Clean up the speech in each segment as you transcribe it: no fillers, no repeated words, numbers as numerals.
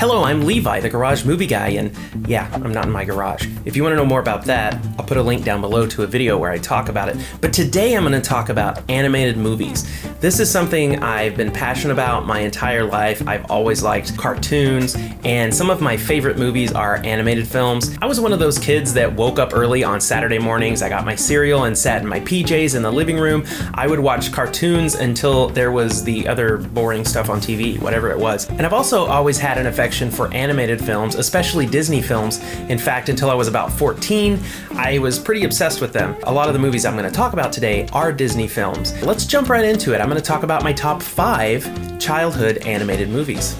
Hello, I'm Levi, the garage movie guy, and yeah, I'm not in my garage. If you want to know more about that, I'll put a link down below to a video where I talk about it. But today I'm going to talk about animated movies. This is something I've been passionate about my entire life. I've always liked cartoons, and some of my favorite movies are animated films. I was one of those kids that woke up early on Saturday mornings. I got my cereal and sat in my PJs in the living room. I would watch cartoons until there was the other boring stuff on TV, whatever it was. And I've also always had an affection for animated films, especially Disney films. In fact, until I was about 14, I was pretty obsessed with them. A lot of the movies I'm going to talk about today are Disney films. Let's jump right into it. I'm going to talk about my top 5 childhood animated movies.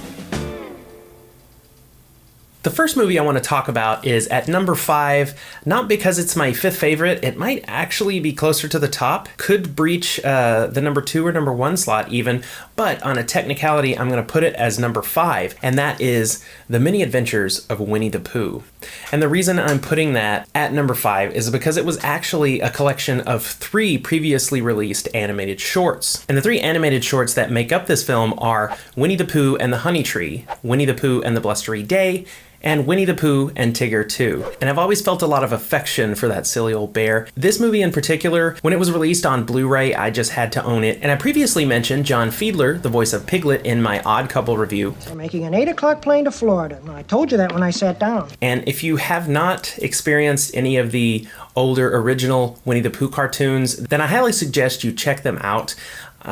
The first movie I want to talk about is at number 5, not because it's my 5th favorite, it might actually be closer to the top, could breach the number 2 or number 1 slot even, but on a technicality I'm going to put it as number 5, and that is The Many Adventures of Winnie the Pooh. And the reason I'm putting that at number 5 is because it was actually a collection of 3 previously released animated shorts. And the 3 animated shorts that make up this film are Winnie the Pooh and the Honey Tree, Winnie the Pooh and the Blustery Day, and Winnie the Pooh and Tigger 2. And I've always felt a lot of affection for that silly old bear. This movie in particular, when it was released on Blu-ray, I just had to own it. And I previously mentioned John Fiedler, the voice of Piglet, in my Odd Couple review. We're making an 8 o'clock plane to Florida. I told you that when I sat down. And if you have not experienced any of the older original Winnie the Pooh cartoons, then I highly suggest you check them out.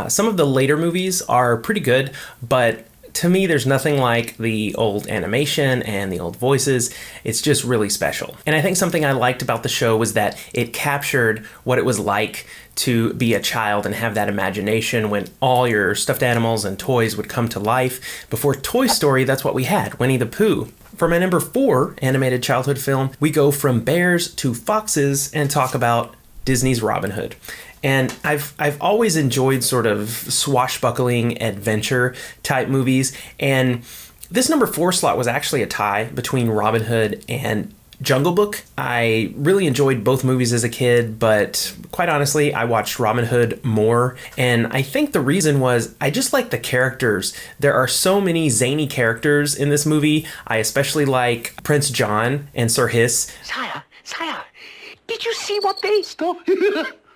Some of the later movies are pretty good, but to me, there's nothing like the old animation and the old voices. It's just really special. And I think something I liked about the show was that it captured what it was like to be a child and have that imagination when all your stuffed animals and toys would come to life. Before Toy Story, that's what we had, Winnie the Pooh. For my number 4 animated childhood film, we go from bears to foxes and talk about Disney's Robin Hood. And I've always enjoyed sort of swashbuckling adventure type movies, and this number 4 slot was actually a tie between Robin Hood and Jungle Book. I really enjoyed both movies as a kid, but quite honestly, I watched Robin Hood more, and I think the reason was I just like the characters. There are so many zany characters in this movie. I especially like Prince John and Sir Hiss. Sire, did you see what they...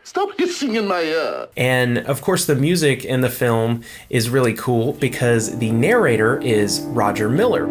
Stop hissing in my ear. And of course the music in the film is really cool because the narrator is Roger Miller.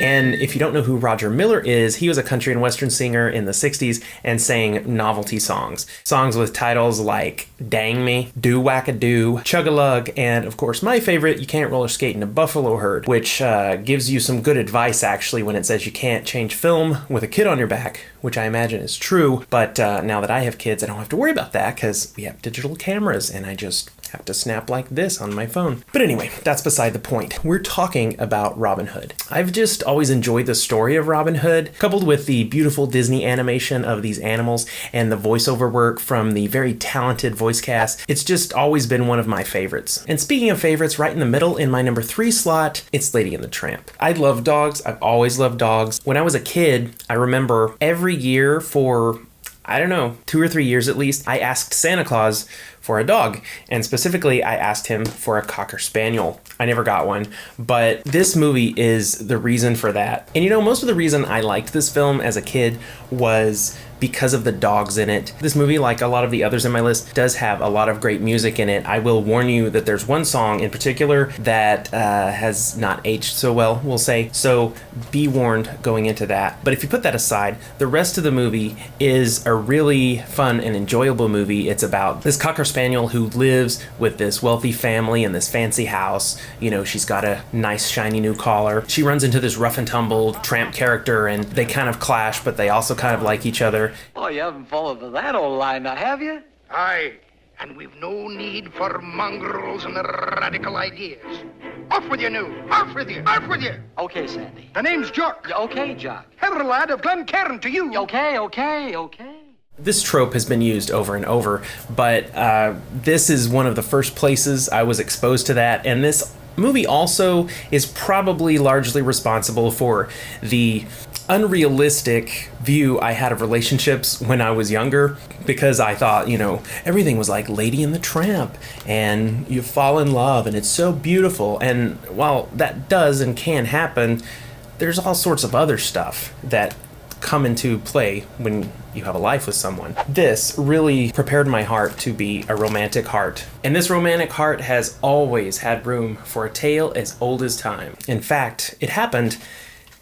And if you don't know who Roger Miller is, he was a country and western singer in the 60s and sang novelty songs. Songs with titles like Dang Me, Do Whack-A-Doo, Chug-A-Lug, and of course my favorite, You Can't Roller Skate in a Buffalo Herd, which gives you some good advice actually when it says you can't change film with a kid on your back, which I imagine is true. But now that I have kids, I don't have to worry about that because we have digital cameras and I just have to snap like this on my phone. But anyway, that's beside the point. We're talking about Robin Hood. I've just always enjoyed the story of Robin Hood, coupled with the beautiful Disney animation of these animals and the voiceover work from the very talented voice cast. It's just always been one of my favorites. And speaking of favorites, right in the middle in my number 3 slot, it's Lady and the Tramp. I love dogs. I've always loved dogs. When I was a kid, I remember every year for, I don't know, 2 or 3 years at least, I asked Santa Claus for a dog, and specifically I asked him for a Cocker Spaniel. I never got one, but this movie is the reason for that. And you know, most of the reason I liked this film as a kid was because of the dogs in it. This movie, like a lot of the others in my list, does have a lot of great music in it. I will warn you that there's one song in particular that has not aged so well, we'll say, so be warned going into that. But if you put that aside, the rest of the movie is a really fun and enjoyable movie. It's about this Cocker Spaniel who lives with this wealthy family in this fancy house. You know, she's got a nice shiny new collar. She runs into this rough and tumble tramp character and they kind of clash, but they also kind of like each other. Oh, you haven't fallen to that old line now, have you? Aye, and we've no need for mongrels and radical ideas. Off with you now! Off with you! Off with you! Okay, Sandy. The name's Jock. Okay, Jock. Herr lad of Glencairn to you. Okay. This trope has been used over and over, but this is one of the first places I was exposed to that, and this movie also is probably largely responsible for the unrealistic view I had of relationships when I was younger, because I thought, everything was like Lady and the Tramp and you fall in love and it's so beautiful. And while that does and can happen, there's all sorts of other stuff that come into play when you have a life with someone. This really prepared my heart to be a romantic heart. And this romantic heart has always had room for a tale as old as time. In fact, it happened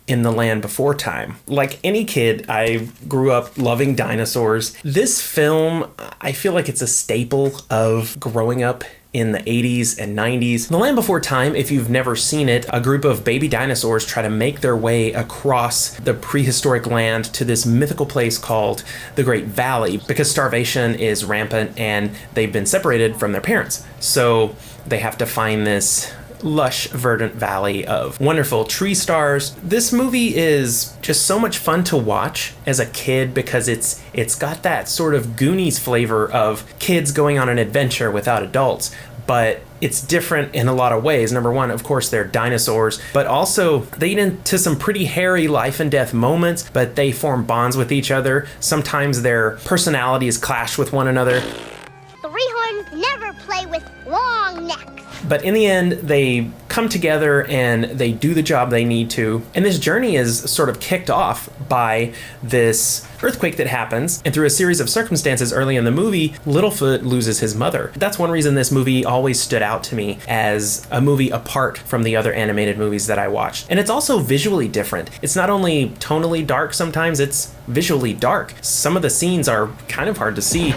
in the land before time. Like any kid, I grew up loving dinosaurs. This film, I feel like it's a staple of growing up in the 80s and 90s. The Land Before Time, if you've never seen it, a group of baby dinosaurs try to make their way across the prehistoric land to this mythical place called the Great Valley, because starvation is rampant and they've been separated from their parents. So they have to find this lush, verdant valley of wonderful tree stars. This movie is just so much fun to watch as a kid because it's got that sort of Goonies flavor of kids going on an adventure without adults, but it's different in a lot of ways. Number one, of course, they're dinosaurs, but also they get into some pretty hairy life and death moments, but they form bonds with each other. Sometimes their personalities clash with one another. Three horns never play with long necks. But in the end, they come together and they do the job they need to. And this journey is sort of kicked off by this earthquake that happens. And through a series of circumstances early in the movie, Littlefoot loses his mother. That's one reason this movie always stood out to me as a movie apart from the other animated movies that I watched. And it's also visually different. It's not only tonally dark sometimes, it's visually dark. Some of the scenes are kind of hard to see.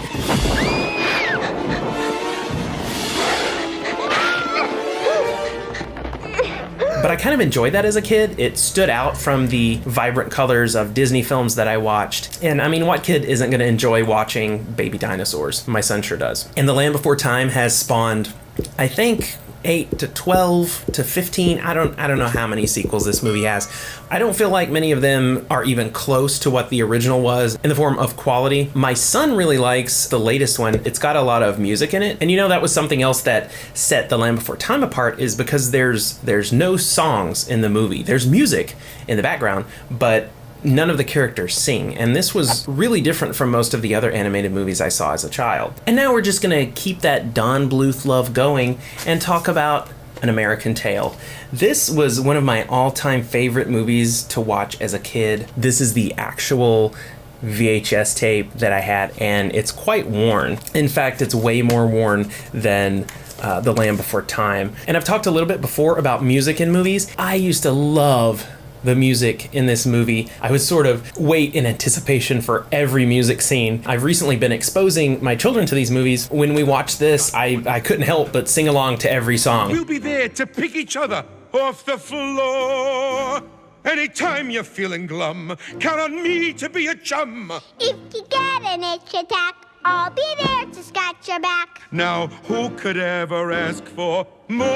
But I kind of enjoyed that as a kid. It stood out from the vibrant colors of Disney films that I watched. And I mean, what kid isn't going to enjoy watching baby dinosaurs? My son sure does. And The Land Before Time has spawned, I think, 8 to 12 to 15. I don't know how many sequels this movie has. I don't feel like many of them are even close to what the original was in the form of quality. My son really likes the latest one. It's got a lot of music in it. And that was something else that set The Land Before Time apart, is because there's no songs in the movie. There's music in the background, but none of the characters sing, and this was really different from most of the other animated movies I saw as a child. And now we're just gonna keep that Don Bluth love going and talk about An American Tail. This was one of my all-time favorite movies to watch as a kid. This is the actual VHS tape that I had, and it's quite worn. In fact, it's way more worn than The Land Before Time. And I've talked a little bit before about music in movies. I used to love the music in this movie. I would sort of wait in anticipation for every music scene. I've recently been exposing my children to these movies. When we watched this, I couldn't help but sing along to every song. We'll be there to pick each other off the floor. Anytime you're feeling glum, count on me to be a chum. If you get an itch attack, I'll be there to scratch your back. Now, who could ever ask for more?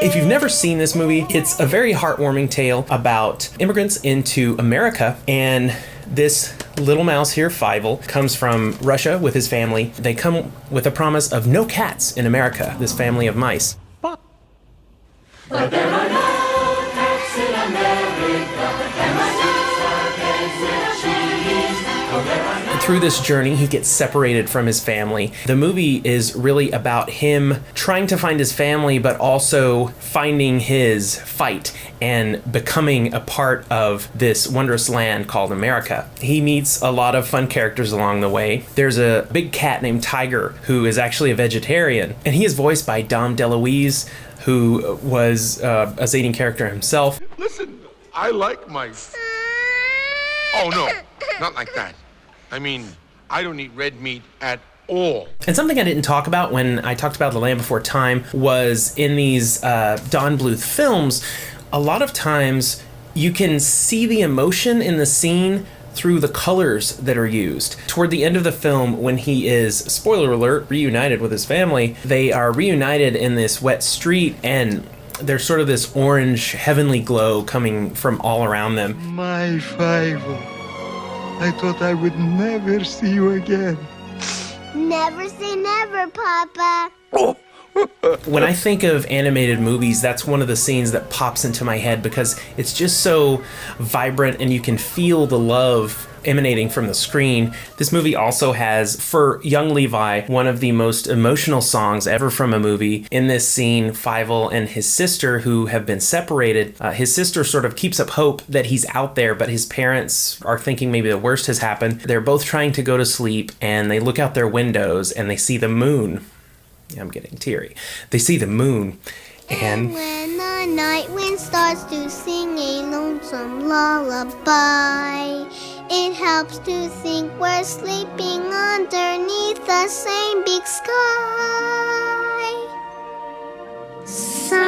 If you've never seen this movie, it's a very heartwarming tale about immigrants into America, and this little mouse here, Fievel, comes from Russia with his family. They come with a promise of no cats in America, this family of mice. But there are no cats in America. There are no cats in cheese. Oh, there are no. Through this journey, he gets separated from his family. The movie is really about him trying to find his family, but also finding his fight and becoming a part of this wondrous land called America. He meets a lot of fun characters along the way. There's a big cat named Tiger who is actually a vegetarian, and he is voiced by Dom DeLuise, who was a Zading character himself. Listen, I like mice. Oh, no, not like that. I mean, I don't eat red meat at all. And something I didn't talk about when I talked about The Land Before Time was in these Don Bluth films, a lot of times you can see the emotion in the scene through the colors that are used. Toward the end of the film, when he is, spoiler alert, reunited with his family, they are reunited in this wet street, and there's sort of this orange heavenly glow coming from all around them. My Fievel, I thought I would never see you again. Never say never, Papa. Oh, When I think of animated movies, that's one of the scenes that pops into my head because it's just so vibrant and you can feel the love emanating from the screen. This movie also has, for young Levi, one of the most emotional songs ever from a movie. In this scene, Fievel and his sister, who have been separated, his sister sort of keeps up hope that he's out there, but his parents are thinking maybe the worst has happened. They're both trying to go to sleep, and they look out their windows and they see the moon. I'm getting teary. They see the moon, and when the night wind starts to sing a lonesome lullaby, it helps to think we're sleeping underneath the same big sky. Somewhere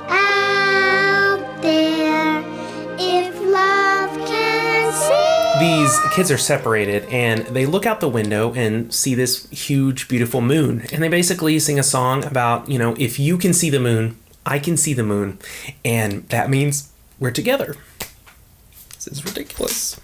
out there, if love can see. these kids are separated and they look out the window and see this huge, beautiful moon. And they basically sing a song about, you know, if you can see the moon, I can see the moon. And that means we're together. This is ridiculous.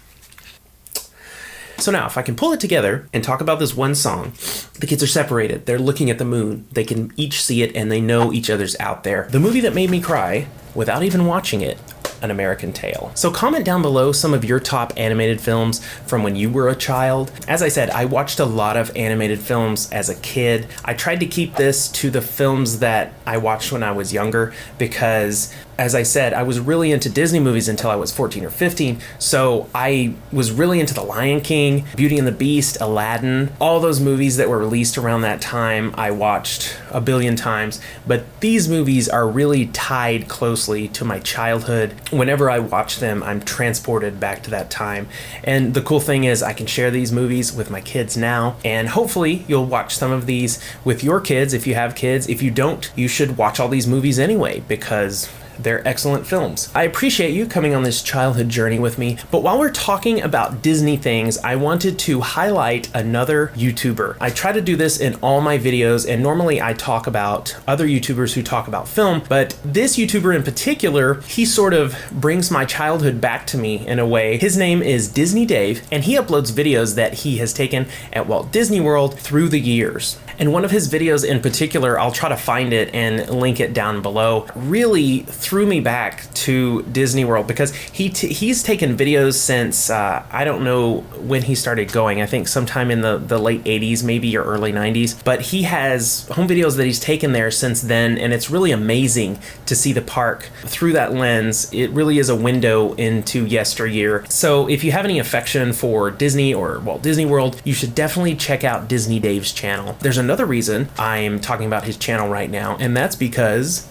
So now, if I can pull it together and talk about this one song, the kids are separated. They're looking at the moon. They can each see it and they know each other's out there. The movie that made me cry, without even watching it, An American Tail. So comment down below some of your top animated films from when you were a child. As I said, I watched a lot of animated films as a kid. I tried to keep this to the films that I watched when I was younger because, as I said, I was really into Disney movies until I was 14 or 15. So I was really into The Lion King, Beauty and the Beast, Aladdin, all those movies that were released around that time I watched a billion times. But these movies are really tied closely to my childhood. Whenever I watch them, I'm transported back to that time. And the cool thing is I can share these movies with my kids now. And hopefully you'll watch some of these with your kids if you have kids. If you don't, you should watch all these movies anyway because they're excellent films. I appreciate you coming on this childhood journey with me, but while we're talking about Disney things, I wanted to highlight another YouTuber. I try to do this in all my videos, and normally I talk about other YouTubers who talk about film, but this YouTuber in particular, he sort of brings my childhood back to me in a way. His name is Disney Dave, and he uploads videos that he has taken at Walt Disney World through the years. And one of his videos in particular, I'll try to find it and link it down below, really threw me back to Disney World because he's taken videos since, I don't know when he started going, I think sometime in the late 80s maybe or early 90s, but he has home videos that he's taken there since then, and it's really amazing to see the park through that lens. It really is a window into yesteryear. So if you have any affection for Disney or Walt Disney World, you should definitely check out Disney Dave's channel. There's another reason I'm talking about his channel right now, and that's because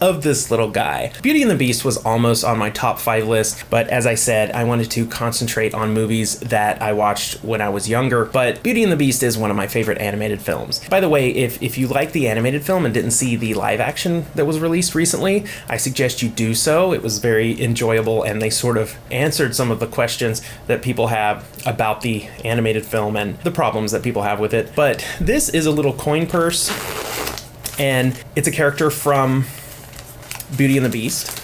of this little guy. Beauty and the Beast was almost on my top 5 list, but as I said, I wanted to concentrate on movies that I watched when I was younger, but Beauty and the Beast is one of my favorite animated films. By the way, if you like the animated film and didn't see the live action that was released recently, I suggest you do so. It was very enjoyable, and they sort of answered some of the questions that people have about the animated film and the problems that people have with it. But this is a little coin purse, and it's a character from Beauty and the Beast.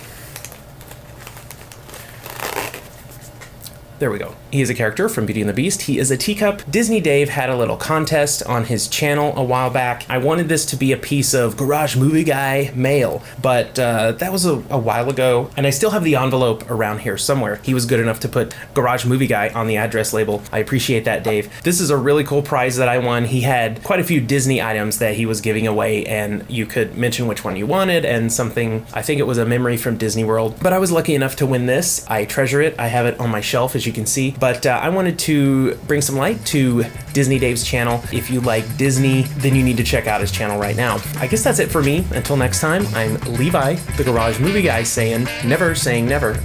There we go. He is a character from Beauty and the Beast. He is a teacup. Disney Dave had a little contest on his channel a while back. I wanted this to be a piece of Garage Movie Guy mail, but that was a while ago, and I still have the envelope around here somewhere. He was good enough to put Garage Movie Guy on the address label. I appreciate that, Dave. This is a really cool prize that I won. He had quite a few Disney items that he was giving away, and you could mention which one you wanted, and something, I think it was a memory from Disney World, but I was lucky enough to win this. I treasure it. I have it on my shelf, as you can see. But I wanted to bring some light to Disney Dave's channel. If you like Disney, then you need to check out his channel right now. I guess that's it for me. Until next time, I'm Levi, the Garage Movie Guy, saying never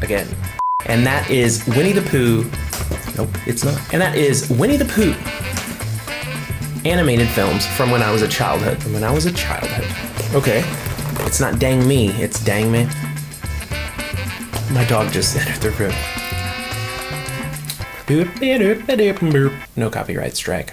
again. And that is Winnie the Pooh. Nope, it's not. And that is Winnie the Pooh. Animated films from when I was a childhood. Okay. It's not dang me, it's dang me. My dog just entered the room. No copyright strike.